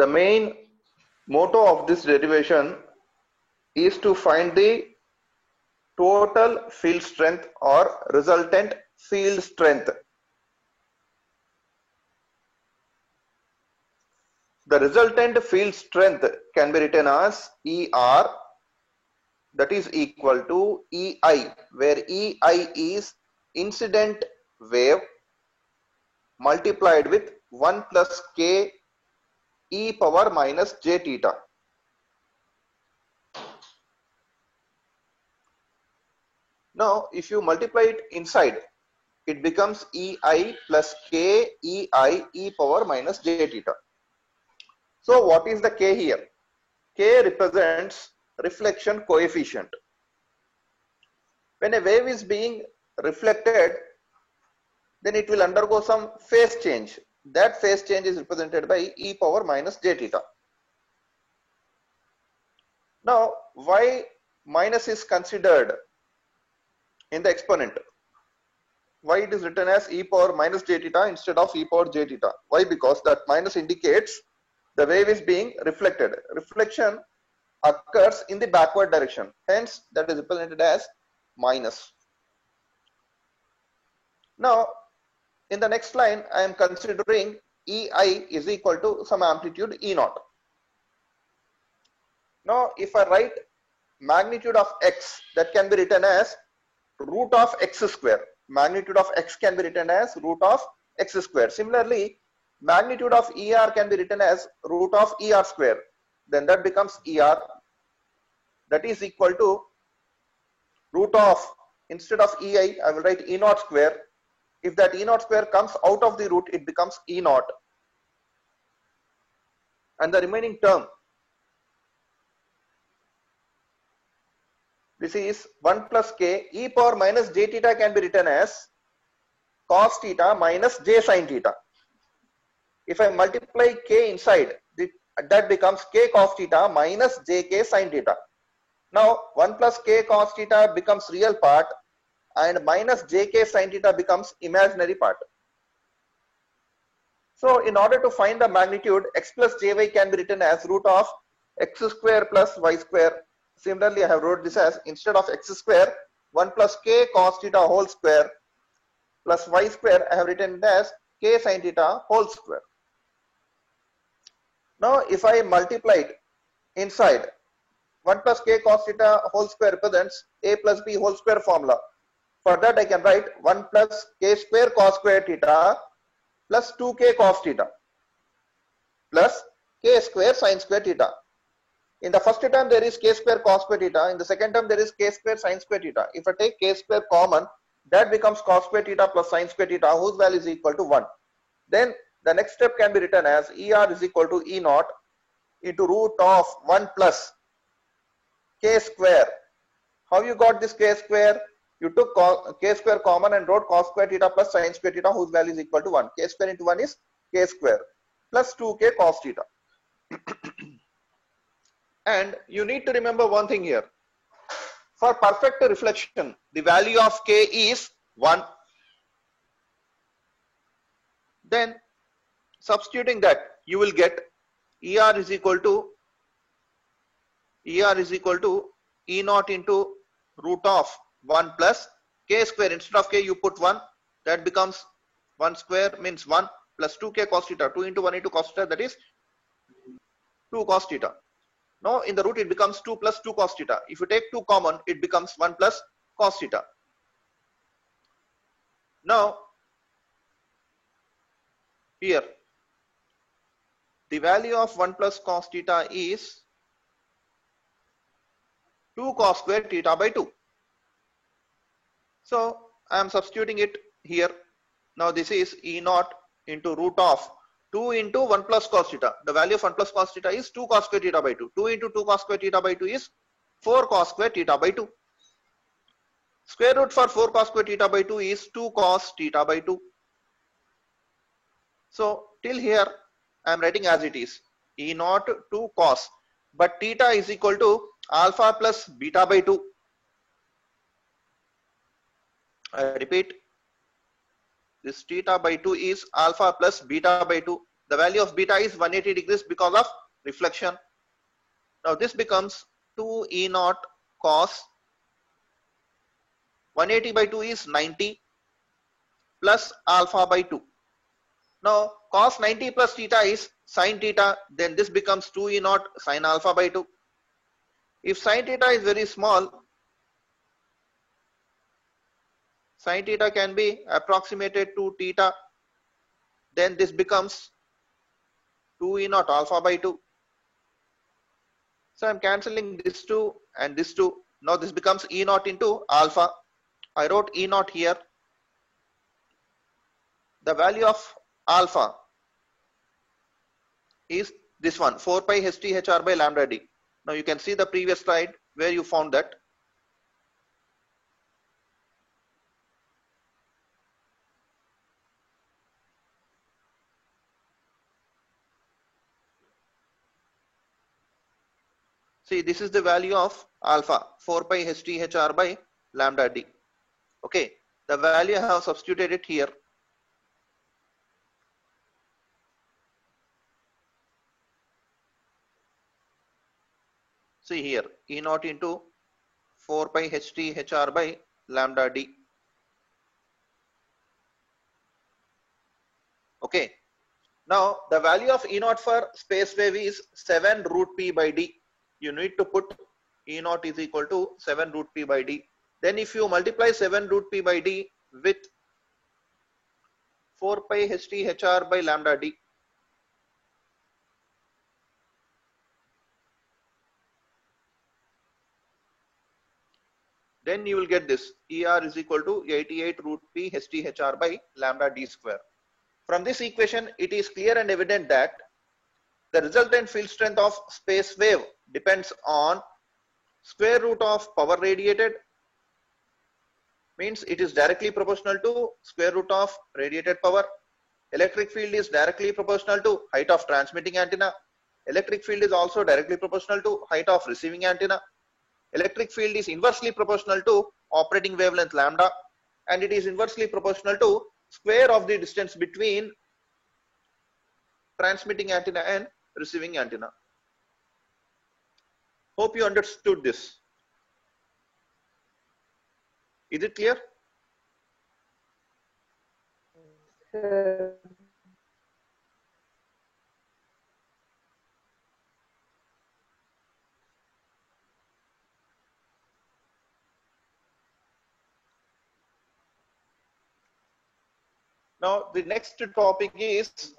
The main motto of this derivation is to find the total field strength or resultant field strength. The resultant field strength can be written as ER, that is equal to EI, where EI is incident wave multiplied with 1 plus K e power minus j theta. Now, if you multiply it inside, it becomes EI plus K EI e power minus j theta. So, what is the K here? K represents reflection coefficient. When a wave is being reflected, then it will undergo some phase change. That phase change is represented by e power minus j theta. Now, why minus is considered in the exponent? Why it is written as e power minus j theta instead of e power j theta? Why? Because that minus indicates the wave is being reflected. Reflection occurs in the backward direction. Hence, that is represented as minus. Now, in the next line, I am considering EI is equal to some amplitude E naught. Now, if I write magnitude of x, that can be written as root of x square. Magnitude of x can be written as root of x square. Similarly, magnitude of ER can be written as root of ER square. Then that becomes ER, that is equal to root of, instead of EI, I will write E naught square. If that E naught square comes out of the root, it becomes E naught. And the remaining term, this is 1 plus K e power minus j theta can be written as cos theta minus j sin theta. If I multiply K inside, that becomes K cos theta minus jk sin theta. Now 1 plus K cos theta becomes real part and minus jk sin theta becomes imaginary part. So in order to find the magnitude, x plus jy can be written as root of x square plus y square. Similarly, I have wrote this as, instead of x square, 1 plus K cos theta whole square plus y square, I have written it as K sin theta whole square. Now, if I multiply it inside, 1 plus K cos theta whole square represents A plus B whole square formula. For that, I can write 1 plus K square cos square theta plus 2K cos theta plus K square sin square theta. In the first term, there is K square cos square theta. In the second term, there is K square sin square theta. If I take K square common, that becomes cos square theta plus sin square theta, whose value is equal to 1. Then the next step can be written as ER is equal to E naught into root of 1 plus K square. How you got this K square? You took K square common and wrote cos square theta plus sin square theta, whose value is equal to 1. K square into 1 is K square plus 2K cos theta. And you need to remember one thing here. For perfect reflection, the value of K is 1. Then substituting that, you will get ER is equal to E naught into root of 1 plus K square. Instead of K, you put 1. That becomes 1 square means 1 plus 2K cos theta. 2 into 1 into cos theta, that is 2 cos theta. Now in the root it becomes 2 plus 2 cos theta. If you take 2 common, it becomes 1 plus cos theta. Now here the value of 1 plus cos theta is 2 cos square theta by 2. So I am substituting it here. Now this is E naught into root of 2 into 1 plus cos theta. The value of 1 plus cos theta is 2 cos square theta by 2. 2 into 2 cos square theta by 2 is 4 cos square theta by 2. Square root for 4 cos square theta by 2 is 2 cos theta by 2. So till here I am writing as it is, E naught 2 cos, but theta is equal to alpha plus beta by 2. I repeat, this theta by 2 is alpha plus beta by 2. The value of beta is 180 degrees because of reflection. Now this becomes 2 E naught cos 180 by 2 is 90 plus alpha by 2. Now cos 90 plus theta is sin theta, then this becomes 2 E naught sin alpha by 2. If sin theta is very small, sin theta can be approximated to theta, then this becomes 2 E naught alpha by 2. So I'm cancelling this 2 and this 2. Now this becomes E naught into alpha. I wrote E naught here. The value of alpha is this one, 4 pi HT HR by lambda d. Now you can see the previous slide where you found that. See, this is the value of alpha, 4 pi HT HR by lambda d. Okay, the value I have substituted it here. See here, E naught into 4 pi HT HR by lambda d. Okay, now the value of E naught for space wave is 7 root p by d. You need to put E naught is equal to 7 root p by d. Then if you multiply 7 root p by d with 4 pi HT HR by lambda d, then you will get this ER is equal to 88 root p HT HR by lambda d square. From this equation, it is clear and evident that the resultant field strength of space wave depends on square root of power radiated, means it is directly proportional to square root of radiated power. Electric field is directly proportional to height of transmitting antenna. Electric field is also directly proportional to height of receiving antenna. Electric field is inversely proportional to operating wavelength lambda, and it is inversely proportional to square of the distance between transmitting antenna and receiving antenna. Hope you understood this. Is it clear? Now the next topic is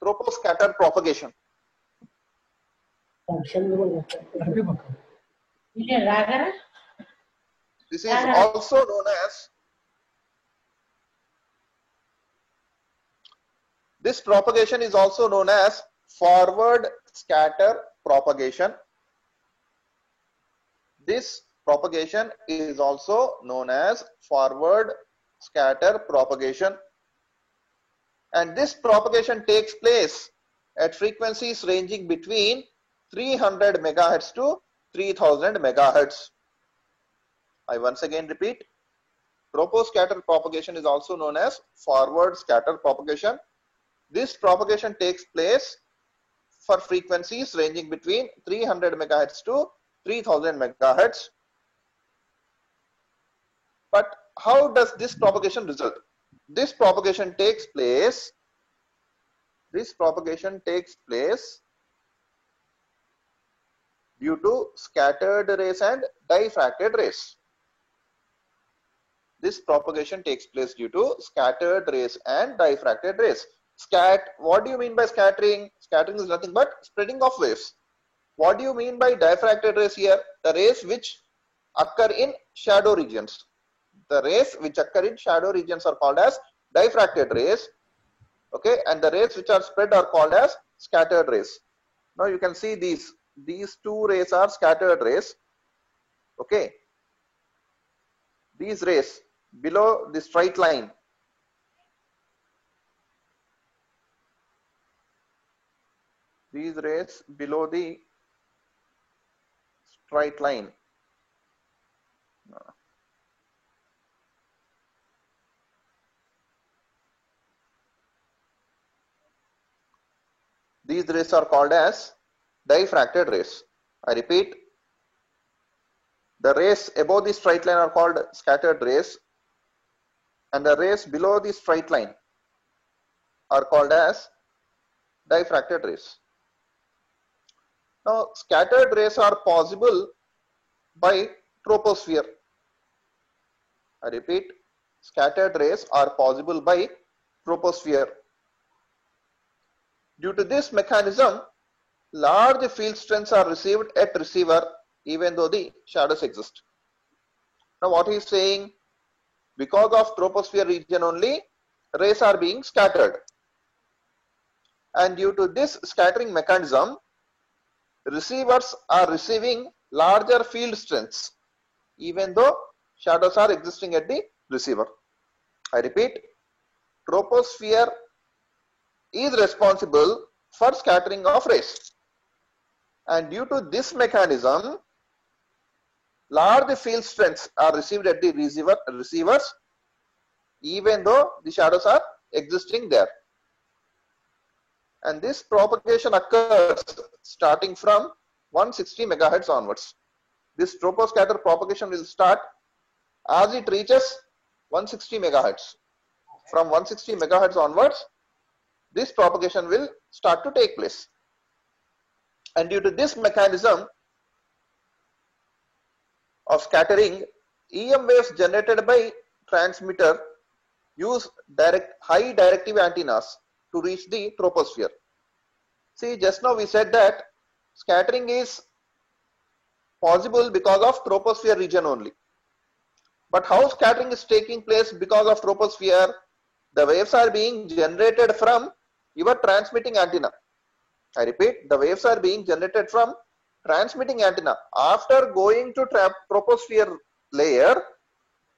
troposcatter propagation. This is also known as, this propagation is also known as forward scatter propagation. This propagation is also known as forward scatter propagation. And this propagation takes place at frequencies ranging between 300 megahertz to 3000 megahertz. I once again repeat, troposcatter propagation is also known as forward scatter propagation. This propagation takes place for frequencies ranging between 300 megahertz to 3000 megahertz. But how does this propagation result? This propagation takes place due to scattered rays and diffracted rays. This propagation takes place due to scattered rays and diffracted rays. What do you mean by scattering? Scattering is nothing but spreading of waves. What do you mean by diffracted rays here? The rays which occur in shadow regions. The rays which occur in shadow regions are called as diffracted rays. Okay, and the rays which are spread are called as scattered rays. Now you can see these two rays are scattered rays. Okay, these rays below the straight line, these rays below the straight line, these rays are called as diffracted rays. I repeat, the rays above the straight line are called scattered rays, and the rays below the straight line are called as diffracted rays. Now, scattered rays are possible by troposphere. I repeat, scattered rays are possible by troposphere. Due to this mechanism, large field strengths are received at receiver even though the shadows exist. Now what he is saying, because of troposphere region only, rays are being scattered. And due to this scattering mechanism, receivers are receiving larger field strengths even though shadows are existing at the receiver. I repeat, troposphere is responsible for scattering of rays. And due to this mechanism, large field strengths are received at the receivers even though the shadows are existing there. And this propagation occurs starting from 160 megahertz onwards. This troposcatter propagation will start as it reaches 160 megahertz. From 160 megahertz onwards, this propagation will start to take place. And due to this mechanism of scattering, EM waves generated by transmitter use high directive antennas to reach the troposphere. See, just now we said that scattering is possible because of troposphere region only. But how scattering is taking place because of troposphere? The waves are being generated from your transmitting antenna. I repeat, the waves are being generated from transmitting antenna. After going to troposphere layer,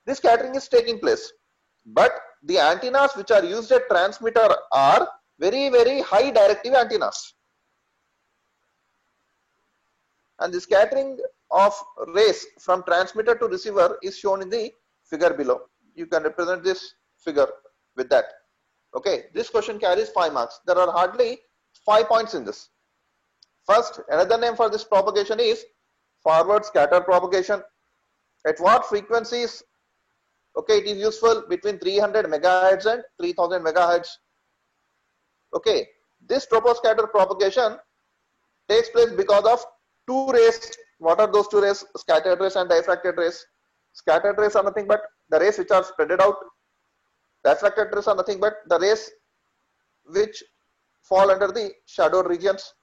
this scattering is taking place. But the antennas which are used at transmitter are very, very high directive antennas. And the scattering of rays from transmitter to receiver is shown in the figure below. You can represent this figure with that. Okay, this question carries 5 marks. There are hardly 5 points in this. First, another name for this propagation is forward scatter propagation. At what frequencies? Okay, it is useful between 300 megahertz and 3000 megahertz. Okay, this troposcatter propagation takes place because of two rays. What are those two rays? Scattered rays and diffracted rays. Scattered rays are nothing but the rays which are spread out. Diffracted rays are nothing but the rays which fall under the shadow regions.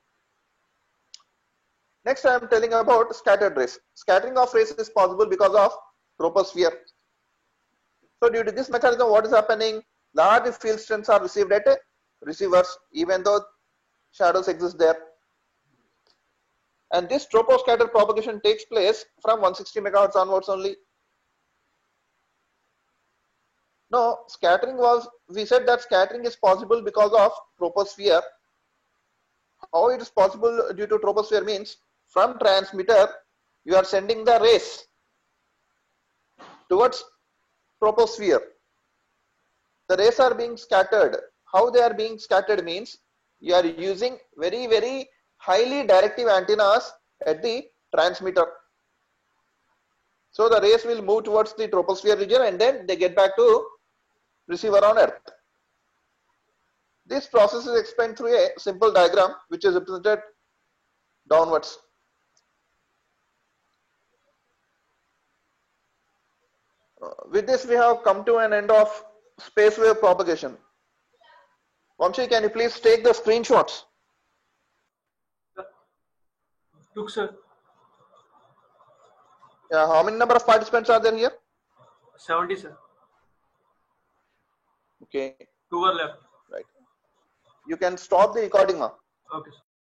Next, I am telling about scattered rays. Scattering of rays is possible because of troposphere. So due to this mechanism, what is happening? Large field strengths are received at receivers even though shadows exist there. And this troposcatter propagation takes place from 160 megahertz onwards only. No, scattering was, we said that scattering is possible because of troposphere. How it is possible due to troposphere means, from transmitter, you are sending the rays towards troposphere. The rays are being scattered. How they are being scattered means, you are using very, very highly directive antennas at the transmitter. So the rays will move towards the troposphere region and then they get back to receiver on earth. This process is explained through a simple diagram which is represented downwards. With this we have come to an end of space wave propagation. Vamshi, can you please take the screenshots? Look, sir. Yeah, how many number of participants are there here? 70, sir. Okay. 2 are left. Right. You can stop the recording now. Okay, sir.